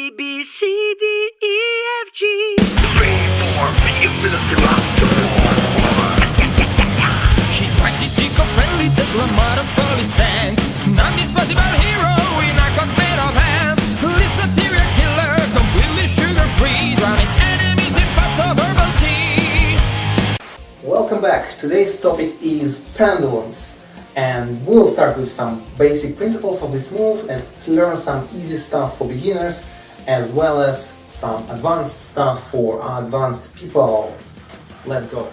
A, B, C, D, E, F, G. 3, 4, make it with us throughout the war. He tried to seek a friendly Tesla Models police tank. Non-disposable hero in a cockpit of hand. It's a serial killer, completely sugar-free, drowning enemies in pots of herbal tea. Welcome back. Today's topic is pendulums. And we'll start with some basic principles of this move and learn some easy stuff for beginners as well as some advanced stuff for advanced people. Let's go!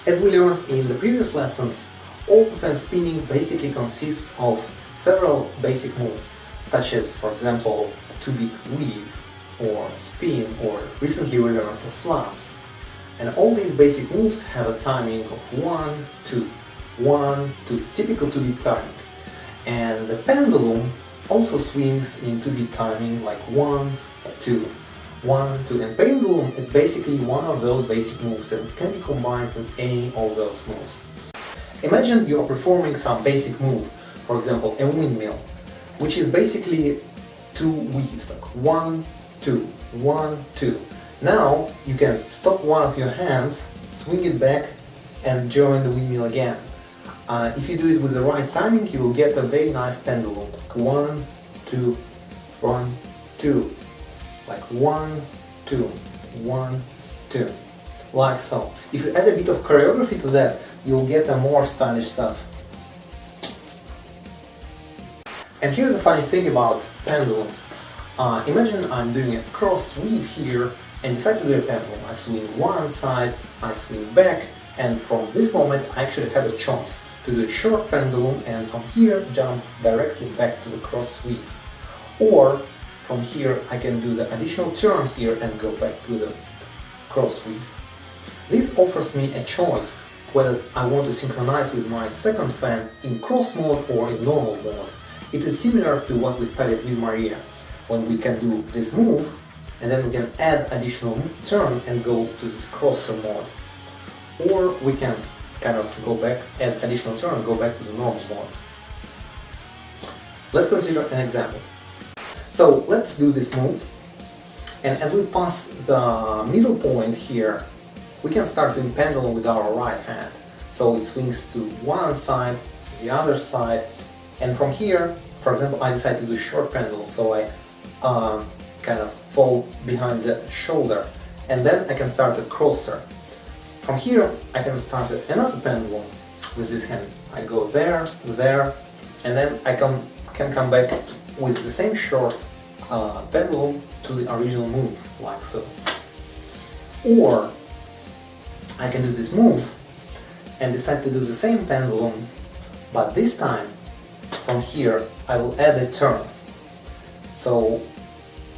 As we learned in the previous lessons, off and spinning basically consists of several basic moves, such as, for example, 2-beat weave or spin, or recently we learned the flaps. And all these basic moves have a timing of 1, 2. 1, 2, typical 2-beat timing. And the pendulum also swings in 2-beat timing like 1, 2, 1, 2. And pendulum is basically one of those basic moves and it can be combined with any of those moves. Imagine you are performing some basic move, for example a windmill, which is basically 2 weaves, like 1, 2, 1, 2. Now you can stop one of your hands, swing it back and join the windmill again. If you do it with the right timing, you will get a very nice pendulum, like 1, 2, 1, 2, like 1, 2, 1, 2, like so. If you add a bit of choreography to that, you'll get a more stylish stuff. And here's the funny thing about pendulums. Imagine I'm doing a cross weave here and decide to do a pendulum. I swing one side, I swing back, and from this moment I actually have a choice to do a short pendulum and from here jump directly back to the cross weave. Or from here I can do the additional turn here and go back to the cross weave. This offers me a choice whether I want to synchronize with my second fan in cross mode or in normal mode. It is similar to what we studied with Maria, when we can do this move and then we can add additional turn and go to this crosser mode. Or we can kind of go back, add additional turn and go back to the normal mode. Let's consider an example. So let's do this move, and as we pass the middle point here, we can start doing pendulum with our right hand. So it swings to one side, the other side, and from here, for example, I decide to do short pendulum, so I kind of fall behind the shoulder, and then I can start the crosser. From here, I can start another pendulum with this hand. I go there, there, and then I can come back with the same short pendulum to the original move, like so. Or I can do this move and decide to do the same pendulum, but this time from here I will add a turn. So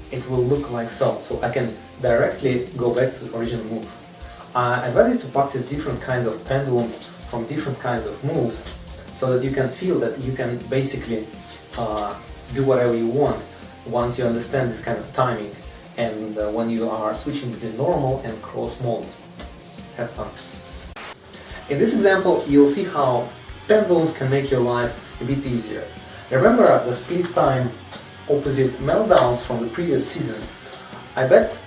it will look like so. So I can directly go back to the original move. I advise you to practice different kinds of pendulums from different kinds of moves so that you can feel that you can basically do whatever you want once you understand this kind of timing and when you are switching between normal and cross mode. Have fun! In this example, you'll see how pendulums can make your life a bit easier. Remember the speed time opposite meltdowns from the previous season? I bet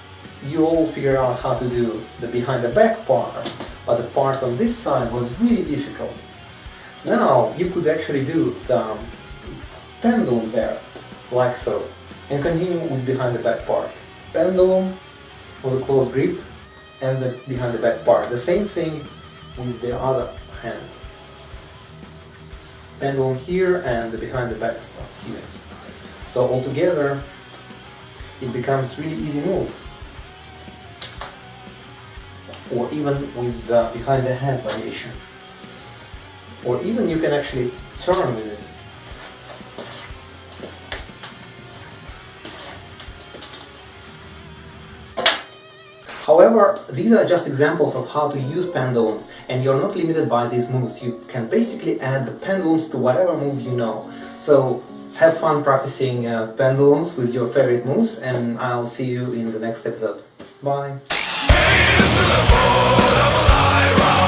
you all figure out how to do the behind the back part, but the part on this side was really difficult. Now you could actually do the pendulum there, like so, and continue with behind the back part. Pendulum with a close grip and the behind the back part. The same thing with the other hand. Pendulum here and the behind the back stuff here. So altogether it becomes really easy move. Or even with the behind the hand variation. Or even you can actually turn with it. However, these are just examples of how to use pendulums, and you're not limited by these moves. You can basically add the pendulums to whatever move you know. So have fun practicing pendulums with your favorite moves, and I'll see you in the next episode. Bye! To the foot of a high rock.